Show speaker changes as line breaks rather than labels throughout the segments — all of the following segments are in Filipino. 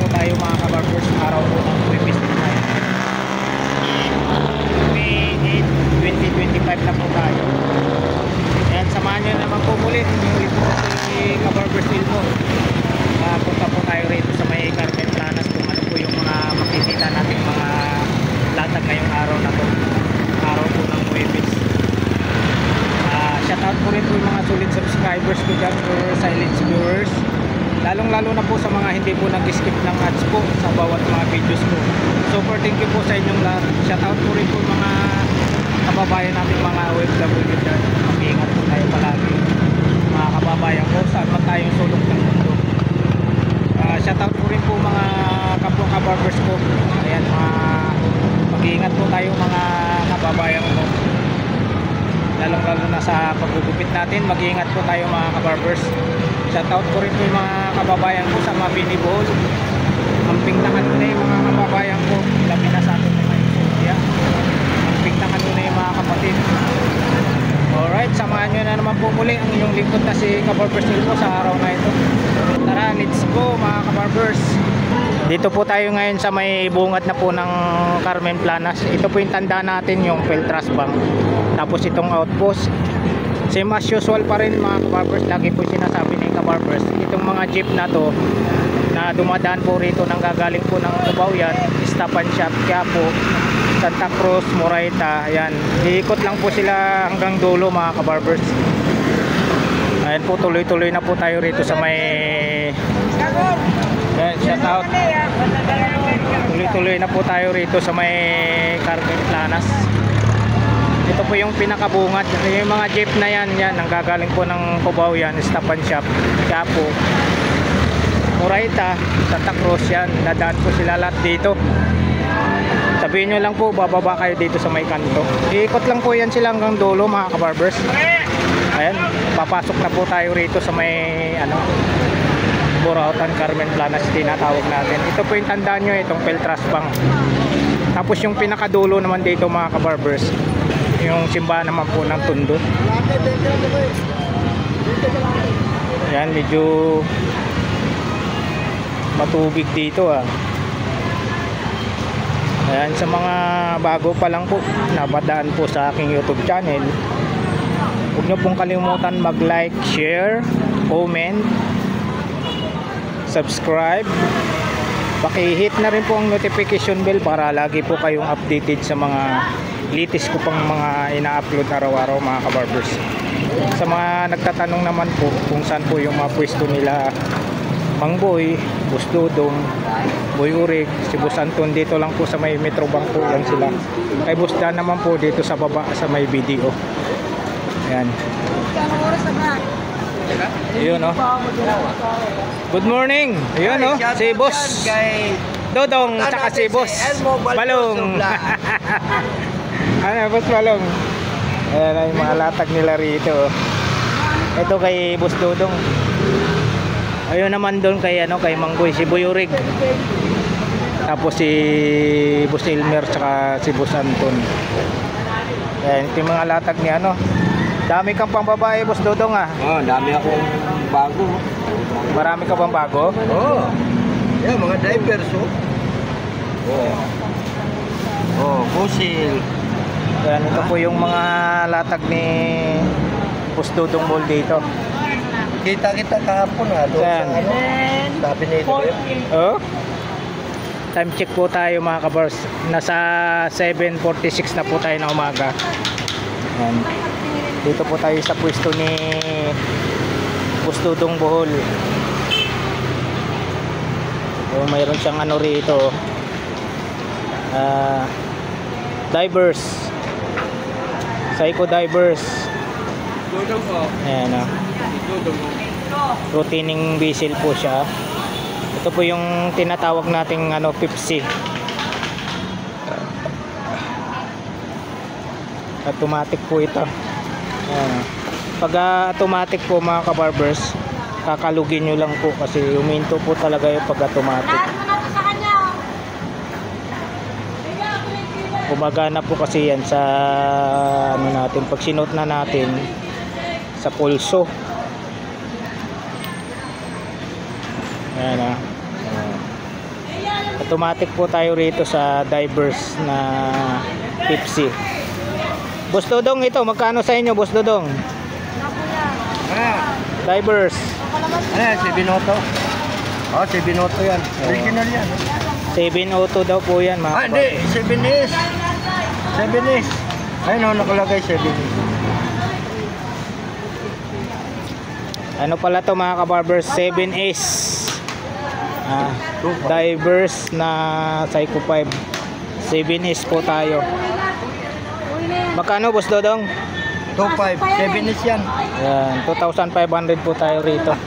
tayo mga kabarbers. Araw po ng Huwebes tayo. May 8, 2025 na po tayo. Ayan, samahan nyo naman po muli yung ito si kabarbers Ilmo. Punta po tayo rito sa may Carmen Planas kung ano po yung mga makikita natin mga latag ngayong araw na to. Araw po ng Huwebes. Shoutout po rin po yung mga solid subscribers ko dyan or silent viewers. Lalong lalo na po sa mga hindi po nag-skip ng ads po sa bawat mga videos ko. Super thank you po sa inyong lahat. Shoutout po rin po yung mga kababayan natin mga OFW dyan. Mag-iingat po tayo palagi mga kababayan ko saan man tayong sulok ng mundo. Shoutout po rin po mga kapwa kabarbers ko. Ayan, mag-iingat po tayo mga kababayan ko. Lalong lalo na sa paggugupit natin, mag-iingat po tayo mga kabarbers. Shoutout po rin po yung mga kababayan ko sa mga binibol. Amping na kanuna yung mga kababayan ko. Labi na sa atin mga India. Amping na kanuna yung mga kapatid. Alright, samahan nyo na naman po muli ang inyong lingkod na si Kabarbers Ilmo sa araw na ito. Tara, let's go mga kabarbers. Dito po tayo ngayon sa may bungad na po ng Carmen Planas. Ito po yung tanda natin, yung Peltras Bank. Tapos itong outpost. Same as usual pa rin mga kabarbers. Lagi po sinasabi ng kabarbers, itong mga jeep na to na dumadaan po rito nang gagaling po ng Cubao yan, Stop and Shop, Quiapo, Santa Cruz, Moraita. Ayan, iikot lang po sila hanggang dulo mga kabarbers. Ayan po, tuloy-tuloy na po tayo rito sa may shout out. Tuloy-tuloy na po tayo rito sa may Carmen Planas. Ito po yung pinakabungad. Yung mga jeep na yan, nanggagaling po ng Cubao yan, Stop and Shop, Quiapo, Moraita, Santa Cruz yan. Dadaan po sila lahat dito. Sabihin nyo lang po, bababa kayo dito sa may kanto. Iikot lang po yan sila hanggang dulo mga kabarbers. Ayan, papasok na po tayo rito sa may Burautan, Carmen Planas tinatawag natin. Ito po yung tandaan nyo, itong Peltras Bank. Tapos yung pinakadulo naman dito mga kabarbers, yung simbahan naman po ng Tondo. Ayan, medyo matubig dito Ayan, sa mga bago pa lang po nabadaan po sa aking YouTube channel, huwag nyo pong kalimutan mag-like, share, comment, subscribe. Paki-hit na rin po ang notification bell para lagi po kayong updated sa mga latest ko pang mga ina-upload araw-araw mga kabarbers. Sa mga nagtatanong naman po kung saan po yung mga pwesto nila Mang Boy, Boss Dodong, Boy Urig, si Boss Anton, dito lang po sa may Metro Bank po yan sila. Kay Boss Dan naman po dito sa baba sa may BDO. Ayan. Ayun Good morning. Ayun si Boss Dodong tsaka si Boss Balong. Ano Boss Balong? Ayan ay mga latag nila rito. Ito kay Boss Dodong. Ayun naman doon kay kay Mangboy, si Boy Urig. Tapos si Boss Elmer tsaka si Boss Anton. Ayan, ito yung mga latag ni Dami kang pang babae, Boss Dodong
dami akong bago.
Marami ka bang bago?
Yan, mga diapers busil.
Ayan, ito po yung mga latag ni Boss Dodong Mall dito.
Kita kahapon doon sa sabi nito.
Time check po tayo mga kabars. Nasa 7:46 na po tayo na umaga. Ayan. Dito po tayo sa pwesto ni Boss Dodong Bohol. Mayroon siyang rito. Divers. Psycho divers.
Dodong po.
Ayan routining vessel po siya. Ito po yung tinatawag nating Pepsi. Automatic po ito. Pag automatic po mga kabarbers, kakalugin nyo lang po kasi huminto po talaga yung pag automatic. Gumagana po kasi yan sa natin, pag sinot na natin sa pulso. Ayan Automatic po tayo rito sa divers na Pepsi. Boss Dodong, ito magkano sa inyo, Boss Dodong? Divers.
Ano yan, si Binoto? Oh, si Binoto yan. Original yan.
702 daw po yan, mga
Hindi, 7S. 7S. Ayun o, nakalagay 7S.
Ano pala to mga kabarbers? 7S. Divers na Psycho 5. 7S po tayo. Magkano, Boss Dodong?
2.5. 7S yan.
Yan, 2,500 po tayo rito.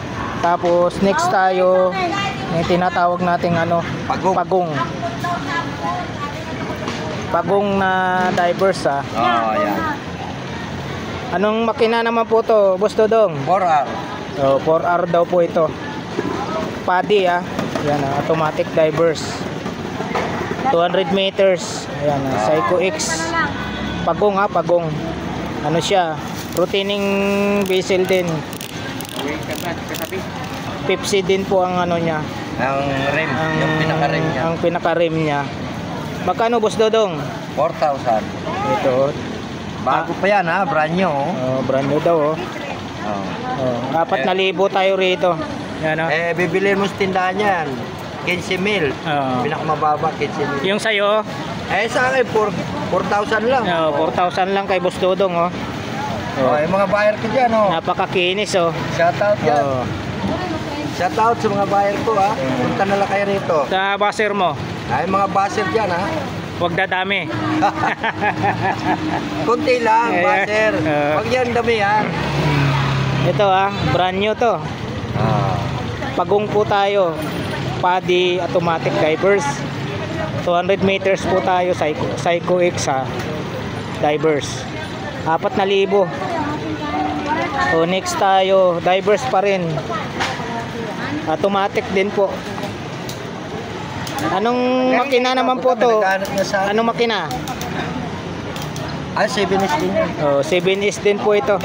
Tapos next tayo, yung tinatawag nating
Pagong.
Pagong na divers
Oh, yan.
Anong makina naman po to, Boss Dodong?
4R.
So, 4R daw po ito. Paddy Yan, automatic divers. 200 meters. Ayan, Psycho X. Pagong Pagong. Ano siya? Routining vessel din. Pepsi din po ang niya.
Ang rim. Yung pinaka-rim niya.
Ang pinaka-rim niya. Magkano, Boss Dodong?
4,000.
Ito.
Bago pa yan brand new.
Brand new daw. 4,000 tayo rito. Yan
Bibili mo sa tindahan yan. 15,000. Pinakamababa, 15,000.
Yung sa'yo?
Sa akin, 4,000 lang.
4,000 lang kay Boss Dodong.
Yung mga buyer ko dyan.
Napakakinis.
Shout out yan. Shout out sa mga buyer ko. Punta na lang kayo rito.
Sa baser mo?
Yung mga baser dyan.
Huwag dadami.
Kunti lang, baser. Huwag yan, dami yan.
Ito brand new to. Pagong po tayo. Paddy automatic divers. 200 meters po tayo. Psycho X divers. 4,000. Next tayo, divers pa rin. Automatic din po. Anong makina naman po to? Anong makina?
7S din yan.
7S din po ito.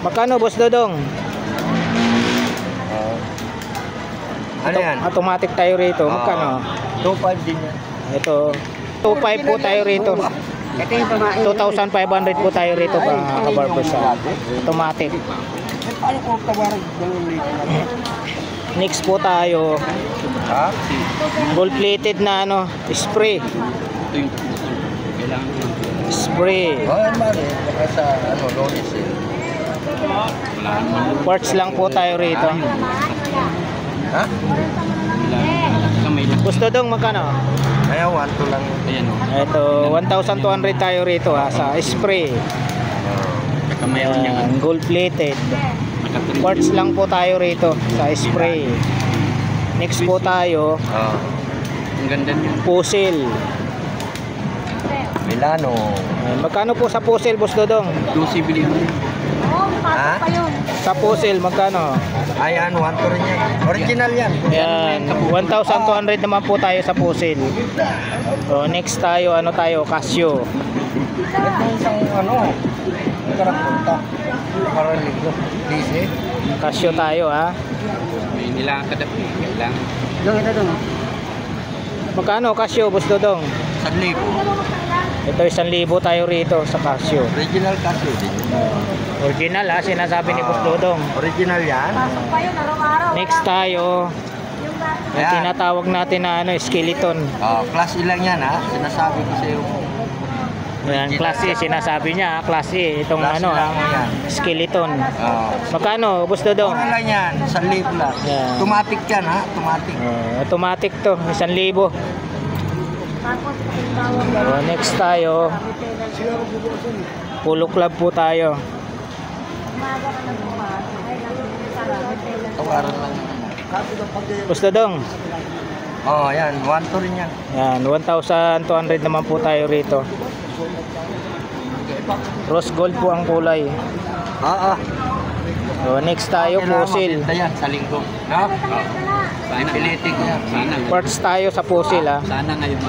Magkano, Boss Dodong?
Ano yan?
Automatic tayo rito. Magkano?
2.5 din yan.
Ito, 2.5 po tayo rito. 2,500 po tayo rito pa kabarbers. Automatic.
Paano ko tawaran?
Next po tayo. Gold plated na spray. Spray.
Yan mali. Baka sa Lonis
Parts lang po tayo rito. Gusto dong magkano?
Kaya 1,200 lang.
Ito, 1,200 tayo rito sa spray. Gold plated. Parts lang po tayo rito sa spray. Next po tayo.
Ang ganda niya.
Puzzle.
Milano.
Magkano po sa puzzle, Boss Dodong?
2,000
Sa puzzle, magkano?
Ayan, 1,200 rin yan. Original yan.
Yan, 1,200 naman po tayo sa puzzle. So, next tayo, Casio.
Ito isang karang punta. Parang liglo. Easy.
Casio tayo,
May nilang kadapi. Nilang.
Magkano Casio, Boss Dodong?
1,000.
Ito 1,000 tayo rito sa Casio.
Original Casio din.
Original sinasabi ni Boss Dodong.
Original yan.
Next tayo, yung
Ayan.
tinatawag natin na skeleton.
Class E lang yan Sinasabi ko sa iyo.
Yan, class E, sinasabi niya, class E. Itong
Class E lang yan.
skeleton. Magkano, Boss Dodong?
Mura lang yan. 1,000 lang.
Yan.
Automatic yan Automatic.
Automatic to, 1,000. Next tayo, Polo Club po tayo.
Tawaran lang.
Boss Dodong?
Yan. 1,200 rin yan.
Yan, 1,200 naman po tayo rito. Rose gold po ang kulay. Next tayo, puzzle.
Maganda yan sa linggo. Pilitig yan.
Parts tayo sa puzzle
Sana ngayon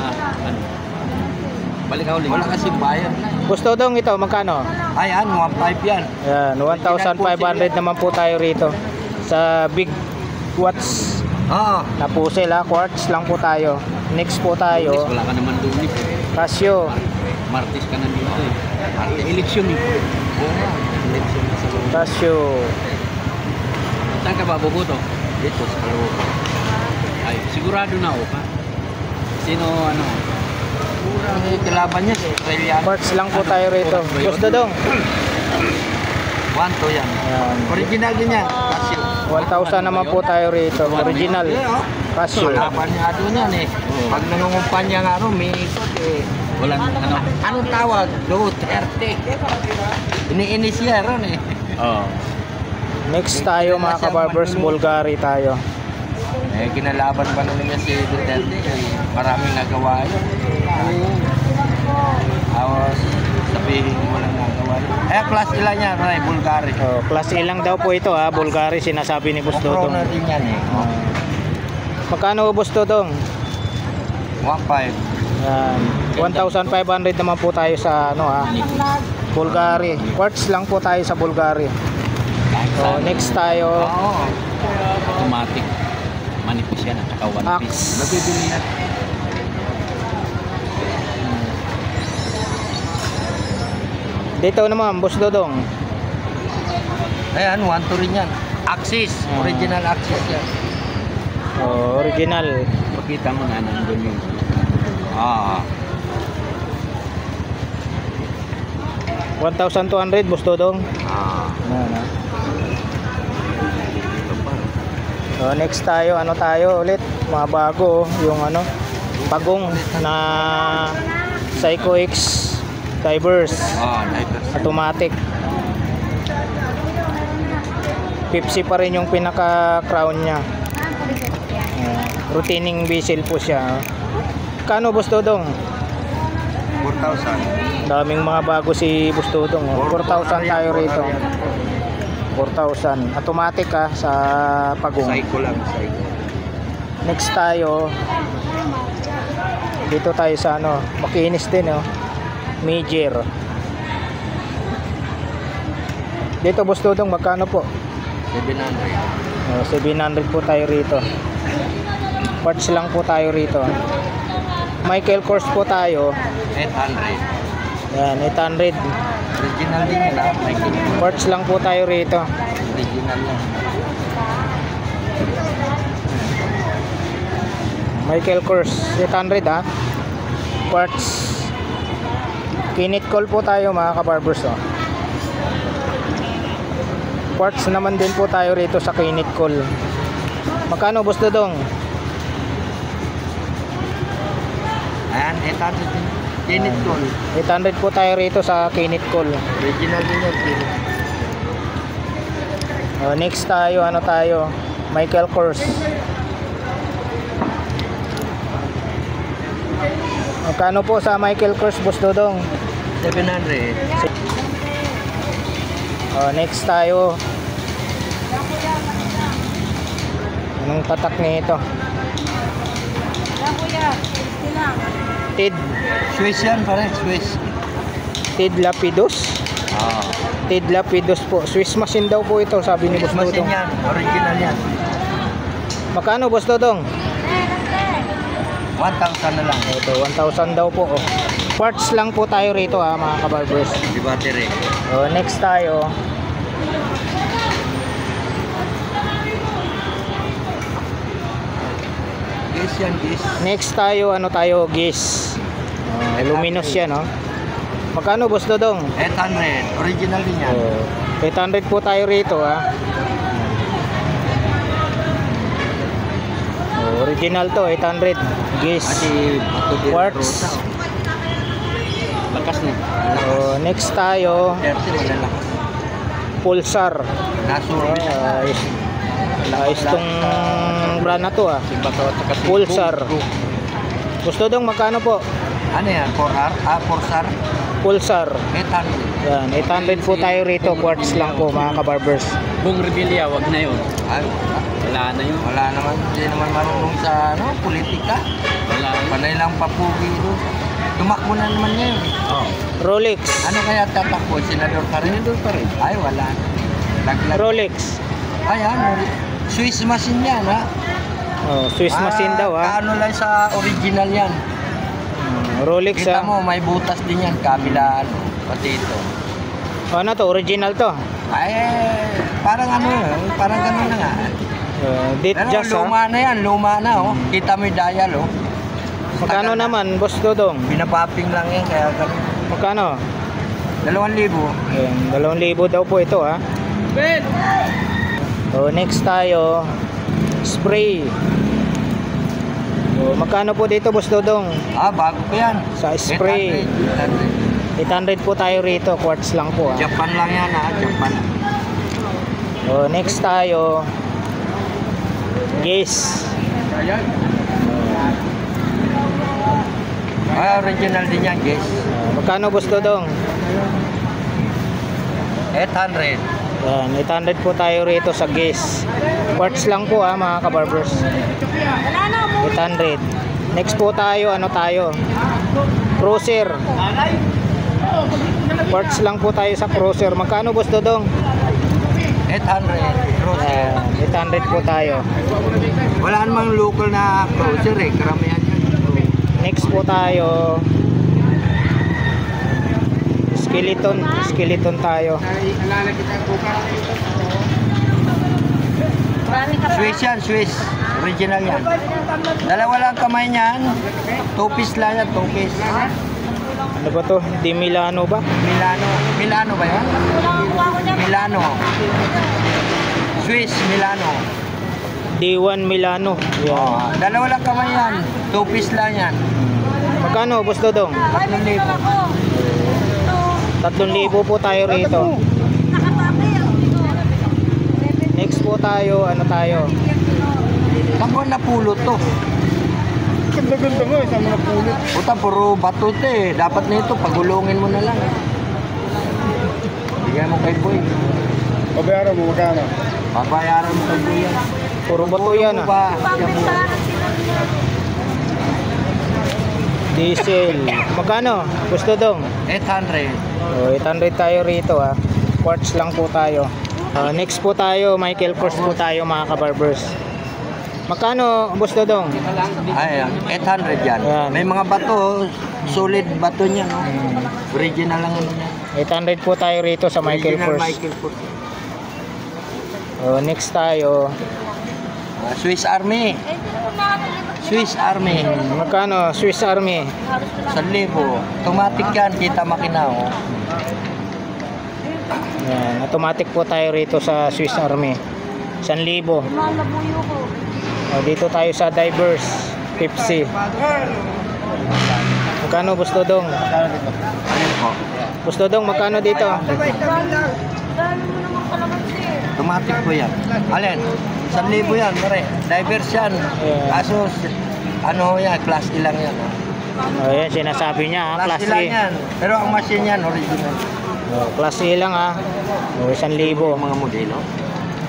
balik ako linggo. Wala kasi bayad.
Boss Dodong, ito magkano?
Ayan, 1,500 yan.
Yan, 1,500 naman po tayo rito. Sa Big Watch
Oo.
Na puzzle ha, quartz lang po tayo. Next po tayo,
Wala ka naman doon eh.
Casio.
Martis ka nandito eh. Martis. Eleksyon eh.
Oo nga. Election na sa loob.
Casio.
Saan ka ba boboto?
Dito sa loob.
Ay, sigurado na ako pa. Sino ano?
Ang kalaban niya si Australian.
Quartz lang po tayo rito. Boss Dodong.
1 to yan.
Ayan.
Original din yan. Casio.
1,000 naman po tayo rito. Original. Casio.
Kalaban niya doon yan eh. Pag nangungumpanya nga may ikot eh.
Walang ano?
Anong tawag? Duterte. Iniinis siya ron eh.
Oo.
Next tayo mga kabarbers, Bulgari tayo.
Eh, kinalaban pa naman niya si Duterte. Maraming nagawa yun. Awas, sabihin mo lang nagawa yun. Eh, class ilan yan, Ray? Bulgari.
Oh, class A lang daw po ito ha, Bulgari sinasabi ni Boss
Pro
Dodong.
na din yan eh.
Magkano Boss Dodong?
1.5.
Yan. 1,500 naman po tayo sa ano ha, Bulgari. Quartz lang po tayo sa Bulgari. So, next tayo,
Oo.
Automatic. Manipis yan at saka one piece.
Axe.
Nabibili yan.
Dito naman, Boss Dodong.
Ayan, 1 to rin yan. Axis. Original Axis yan.
Oh, original.
Pakita mo na nandun yung
Ah.
1,200 Boss Dodong.
Ah.
Yan, ha.
Ito pa.
So, next tayo, ano tayo ulit? Mga bago, yung ano, pagong na Psycho X Divers.
Ah, divers.
Automatic. Pepsi pa rin yung pinaka crown niya. Routining vessel po siya. Kano Boss Dodong?
4,000.
Daming mga bago si Boss Dodong. 4,000 tayo rito. 4,000. Automatic ha sa pagong.
Psycho lang, psycho.
Next tayo. Dito tayo sa ano, makinis din oh. Major. Dito Boss Dodong magkano po?
700.
700 po tayo rito. Parts lang po tayo rito. Michael Kors po tayo.
800.
Yan, 800.
Original din yun ah.
Parts lang po tayo rito.
Original yan.
Michael Kors, 800 ha. Parts. Kinit call po tayo mga kabarbers oh. Parts naman din po tayo rito sa Kinit call. Magkano Boss Dodong?
Ayan, 800 din. Kinit call.
800 po tayo rito sa Kinit call.
Original din yan. Kinit.
Next tayo, ano tayo? Michael Kors. Magkano po sa Michael Kors Boss Dodong?
700.
Next tayo. Anong tatak nito? Tid.
Swiss yan pare, Swiss.
Tid Lapidus.
Ah.
Tid Lapidus po. Swiss machine daw po ito, sabi ni Boss
Swiss machine
Dodong.
yan. Original yan.
Magkano Boss Dodong?
1,000 na lang.
Ito, 1,000 daw po. Oh. Parts lang po tayo rito ha, mga kabarbers.
Di battery.
Next tayo.
Yes yan, yes.
Next tayo, ano tayo? Gis. Luminous yan, no? Magkano Boss Dodong?
800. Original din yan.
800 po tayo rito ha. Original to, 800. Gis. Quartz.
lakas na.
Next tayo,
30 na lang.
Pulsar.
Nasuro na.
Ayos tong brand na to ah.
Si Bato at saka si
Pulsar.
Bug.
Gusto dong magkano po?
Ano yan? 4R? 4SAR?
Pulsar.
800.
Yan, 800 po tayo rito. Quartz lang po mga kabarbers.
Bung Rebilla, wag na yun.
Ay,
Wala na yun.
wala naman. Hindi naman marunong sa politika.
Wala na.
Panay lang papugi doon. Tumakbo na naman niya yun.
Oh.
Rolex.
Ano kaya tatakbo? Senador pa rin?
Senador pa rin.
Ay, wala. Laglag.
Rolex.
Ay, ano? Swiss machine yan, ha?
Oh, Swiss machine daw ha.
Kaano lang sa original yan.
Rolex
Kita
ha.
mo, may butas din yan, kabilaan. Pati ito.
Ano to? Original to.
Ay, parang ano, parang gano'n na nga.
Date
Pero
just ha.
luma na yan, luma na oh. Kita mo yung dial oh.
Magkano naman, Boss Dodong?
Pinapopping lang yan, kaya gano'n.
Magkano?
2,000.
Ayan, 2,000 daw po ito ha. So next tayo, spray. So, magkano po dito, Boss Dodong?
Bago pa yan.
Sa spray. 800 po tayo rito, quartz lang po ha.
Japan lang yan Japan.
So next tayo, Guess.
Original din yan, guys.
Magkano, Boss Dodong?
800.
Yan, 800 po tayo rito sa Guess. Quartz lang po ha, mga kabarbers. 800. Next po tayo, ano tayo? Cruiser. Quartz lang po tayo sa Cruiser. Magkano, Boss Dodong?
800. Cruiser.
800 po tayo.
Wala namang local na cruiser karamihan yan.
Next po tayo, skeleton tayo.
Swiss yan, Swiss. Original yan. Dalawa lang kamay niyan. 2 piece lang yan, 2 piece.
Ano ba to? Di Milano ba?
Milano ba yan? Milano. Swiss, Milano.
D1 Milano. Yan.
Dalawa lang kamay yan. 2 piece lang yan.
Magkano, Boss Dodong?
3,000.
3,000 po tayo rito. Next po tayo, ano tayo?
Saan mo napulot to?
Ganda mo, saan mo napulot?
Puta, puro bato to eh. Dapat nito, pagulungin mo na lang. Bigyan mo kay Boy.
Pabayaran mo, magkano?
Pabayaran mo kay Boy yan.
Puro bato yan ah.
Ba?
Diesel. Magkano? Boss Dodong?
800.
Oh, 800 tayo rito ah. Quartz lang po tayo. Next po tayo, Michael Kors po tayo mga kabarbers. Magkano, Boss Dodong?
Ay, 800 yan.
Yan.
May mga bato, solid bato niya, no? Original lang ano niya.
800 po tayo rito sa Michael
Original
Kors.
Michael Kors.
Next tayo,
Swiss Army. Swiss Army.
magkano? Swiss Army.
1,000. Automatic yan, kita makina, oh.
Yan, automatic po tayo rito sa Swiss Army. 1,000. Dito tayo sa Divers, Pepsi. Magkano, Boss Dodong?
Ayun po.
Boss Dodong, magkano dito?
Automatic po yan. Alin? 1,000 yan, pare. Divers yan.
Yeah.
Asus, ano yan, class E lang yan.
Ayan, sinasabi niya,
Class
Class
E lang
E.
yan. Pero ang machine yan, original.
Class E lang 1,000.
Mga modelo.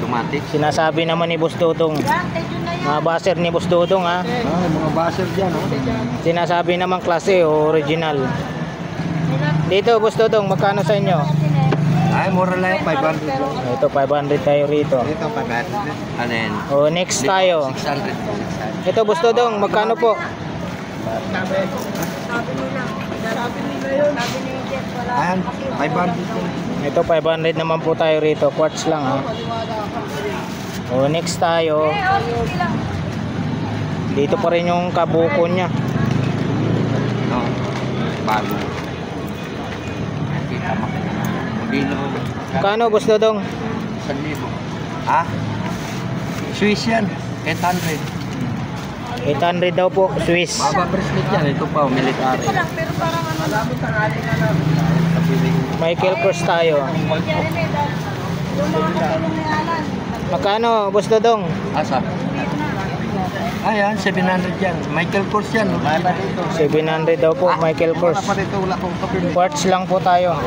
Automatic.
Sinasabi naman ni Boss Dodong, mga baser ni Boss Dodong
Mga buzzer dyan, oh.
sinasabi naman Class E original. Dito, Boss Dodong, magkano sa inyo?
Ay, mura lang yan, 500 lang.
Ito, 500 tayo rito.
Dito, 500. Alin?
Next tayo.
600.
Ito, Boss Dodong, magkano po?
Ayan, 500.
Ito, 500 naman po tayo rito. Quartz lang next tayo. Dito pa rin yung kabuko niya.
No, bago. Kita mo. Modelo.
Magkano, Boss Dodong?
1,000. Ha? Swiss yan. 800.
800 daw po, Swiss.
Baba bracelet yan. Ito pa, military.
Michael Kors tayo. Magkano, Boss Dodong?
Asa? Ayan, 700 yan. Michael Kors yan.
700 daw po, Michael Kors. Quartz lang po tayo.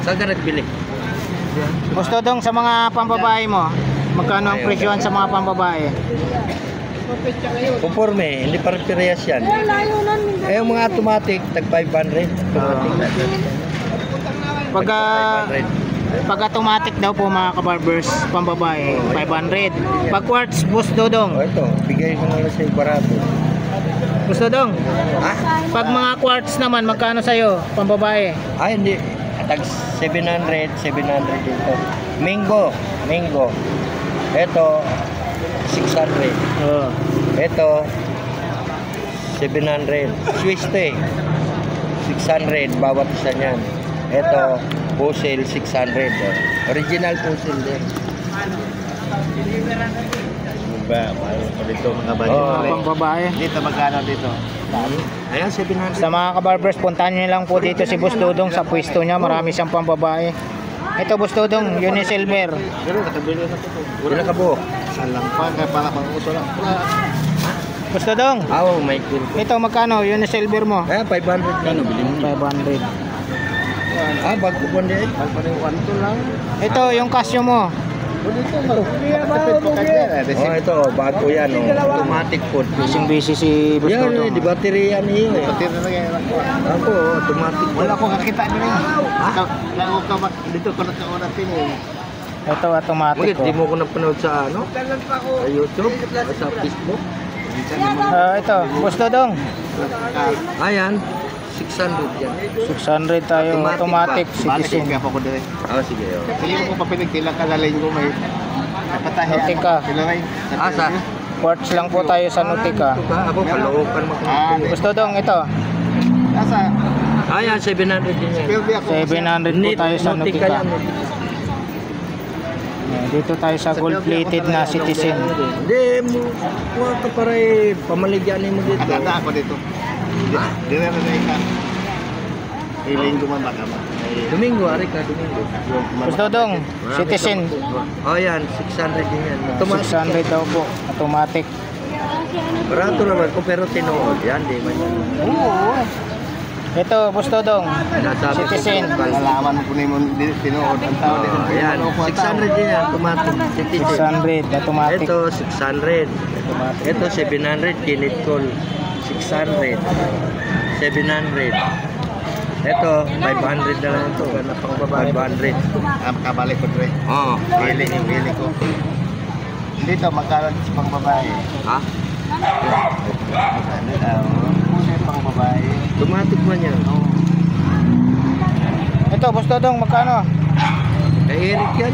Saan ka nagbili?
Boss Dodong, sa mga pambabae mo, magkano ang presyohan sa mga pambabae?
Conforme, hindi parehas yan. Yung mga automatic, tag 500. Automatic.
Pagka Pag automatic daw po mga kabarbers, pambabae, 500. Pag quartz, Boss Dodong.
O ito, bigay ko na lang sa'yo barato.
Boss Dodong,
Ha?
pag mga quartz naman, magkano sa'yo, pambabae?
Ay, hindi. Tag 700 dito. Mingo. Ito, 600.
Oh.
Ito, 700. Swiss to eh. 600 bawat isa niyan. Ito, puzzle 600. Original puzzle din.
Ba, dito mga bali.
Pambabae.
Dito magkano dito?
Ayan, 700.
Sa mga kabarbers, puntahan nyo lang po dito si Boss Dodong sa pwesto niya. Marami siyang pambabae. Ito Boss Dodong, Unisilver.
Pero nakabili na ito.
Wala ka po.
Salang pa, kaya pala pang uso lang.
Boss Dodong,
Oh, my God.
ito magkano? Unisilver mo?
Ayan, 500 na.
500.
Bago po din.
Kwanto lang.
Ito, yung Casio mo.
Dito, makatipid pa ka dyan.
Ito, bago yan. Automatic po.
Busy si Boss
Yan,
Dodong.
di battery yan eh.
Pati na lang yan.
Ako, automatic.
Wala akong kakita din eh. Lang ka ba? Dito ko nakaunat din eh.
Ito, automatic.
Bakit di
Oh.
mo ko napanood sa Sa YouTube? O sa Facebook?
Ito, Boss Dodong.
Ayan, 600 yan.
600 tayo. Automatic,
Balik
citizen.
ka pa ko din.
Sige.
Sige mo kung papinig, tila kalalay ko may kapatahe.
Nautica.
Pilaway.
Asa?
Quartz lang po tayo sa Nautica.
Ito ba? Ako, kalookan mo.
Boss Dodong, ito.
Asa?
Ayan, 700 din yan.
Pilbi ako.
700 po tayo sa
Nautica
Nautica.
yan.
Dito tayo sa gold-plated na citizen.
Hindi, kuha ka para pamaligyanin mo dito.
Aganda ako dito. Di na ka. Hiling ko man baka ba?
Domingo, ari ka, Domingo.
Boss Dodong, citizen.
Yan, 600 din yan. Automatic.
600 daw po. Automatic.
Barato naman ko, pero tinuod. Yan, di man yan.
Oo. Ito, Boss Dodong,
Sinasabi ko,
citizen.
Nalaman mo po na yung tinuod ang tao dito.
Ayan, 600 din yan, automatic. Citizen.
600, automatic.
Ito, 600. Ito, 700. Kinit call. 600. 700. Ito, 500 na lang ito. Ganda pang babae. 500.
Makabalik ko dre.
Oo.
Hiling yung hiling ko. Dito magkaroon sa pang babae.
Ha?
Pang babae.
Automatic man yan.
Ito, Boss Dodong, magkano?
Kay Eric yan.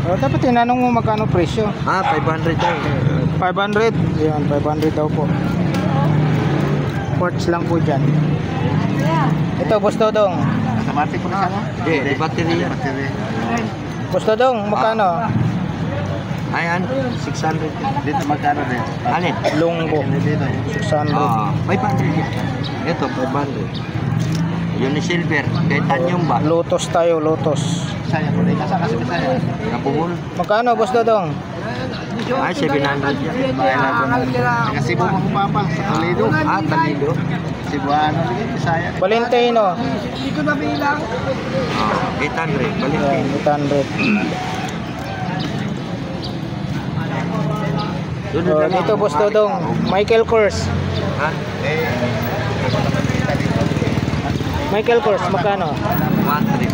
Dapat tinanong mo magkano presyo.
500 daw.
500. Yan, 500 daw po. Quartz lang po dyan. Ito, Boss Dodong.
Automatic po na sana?
Hindi, battery yan.
Battery.
Boss Dodong, magkano?
Ayan, 600 yan.
Dito magkano din?
Alin?
Lunggo.
Dito.
600.
500 yan. Ito, 500. Unisilver. Kahit tanyong ba?
Lotus tayo, Lotus.
Saya po rin. Kasa kasi saya.
Kapuhol.
Magkano, Boss Dodong?
Ay, 700 yan.
Kasi mo mga papa sa Toledo.
Talido.
Cebuano din saya.
Valentino.
800. Balik.
Yan, 800. Dito, Boss Dodong. Michael Kors.
Ha?
Michael Kors, magkano?
1-3.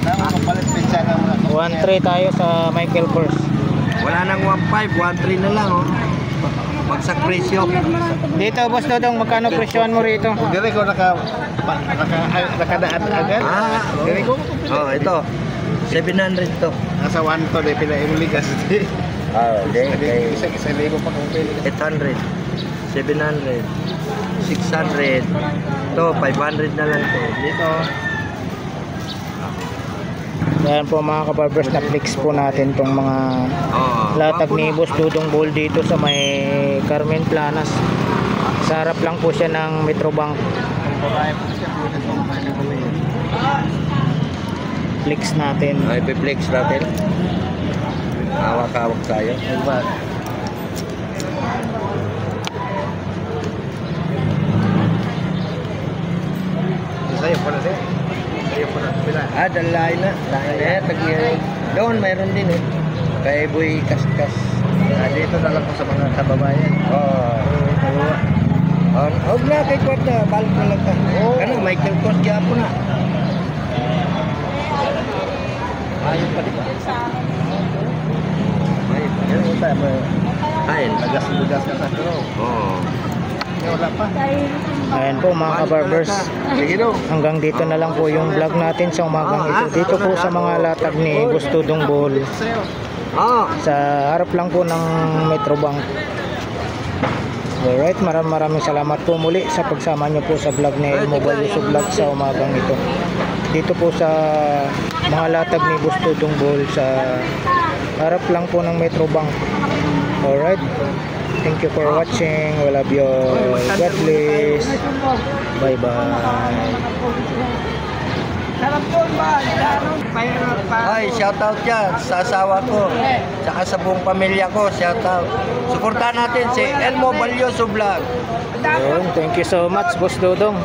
Tama ko palit pinsa na mga
1.3 tayo sa Michael Kors.
Wala nang 1.5. 1.3 na lang, oh. Bagsak presyo.
Dito, Boss Dodong, magkano presyohan mo rito?
Dire ko nakadaan agad. Dire ko.
Ito. 700 to.
Nasa 1 to de pila imligas.
Hindi.
Isa libo pa kung pili.
800. 700. 600. To, 500 na lang to. Dito.
Yan po mga kabarbers, na flex po natin tong mga latag ni Boss Dodong Ball dito sa may Carmen Planas. Sa harap lang po siya ng Metrobank. Flex natin.
Ay, flex natin. Hawak-hawak tayo.
Saya po na din. Saya po na pila.
Dalay na. Doon, mayroon din eh. Kay Boy Kaskas.
Dito na lang po sa mga kababayan.
Huwag na kay Kwarta. Balik na lang ka. Michael Kors po na. Ayun pa, di ba? Ayun pa.
Yan mo tayo.
Ayun.
Nagas-lugas ka sa pero.
Oo.
Wala pa.
Ayan po mga kabarbers.
Sige daw.
Hanggang dito na lang po yung vlog natin sa umagang ito. Dito po sa mga latag ni Gustodong Bohol.
Oo.
Sa harap lang po ng Metrobank. Alright, maraming salamat po muli sa pagsama nyo po sa vlog ni Elmo Balyoso Vlog sa umagang ito. Dito po sa mga latag ni Gustodong Bohol sa harap lang po ng Metrobank. Alright, thank you for watching. We love you all. God bless. Bye bye.
Ay, shoutout yan sa asawa ko. Saka sa buong pamilya ko, shoutout. Suportahan natin si Elmo Balyoso Vlog.
Ayun, thank you so much, Boss Dodong.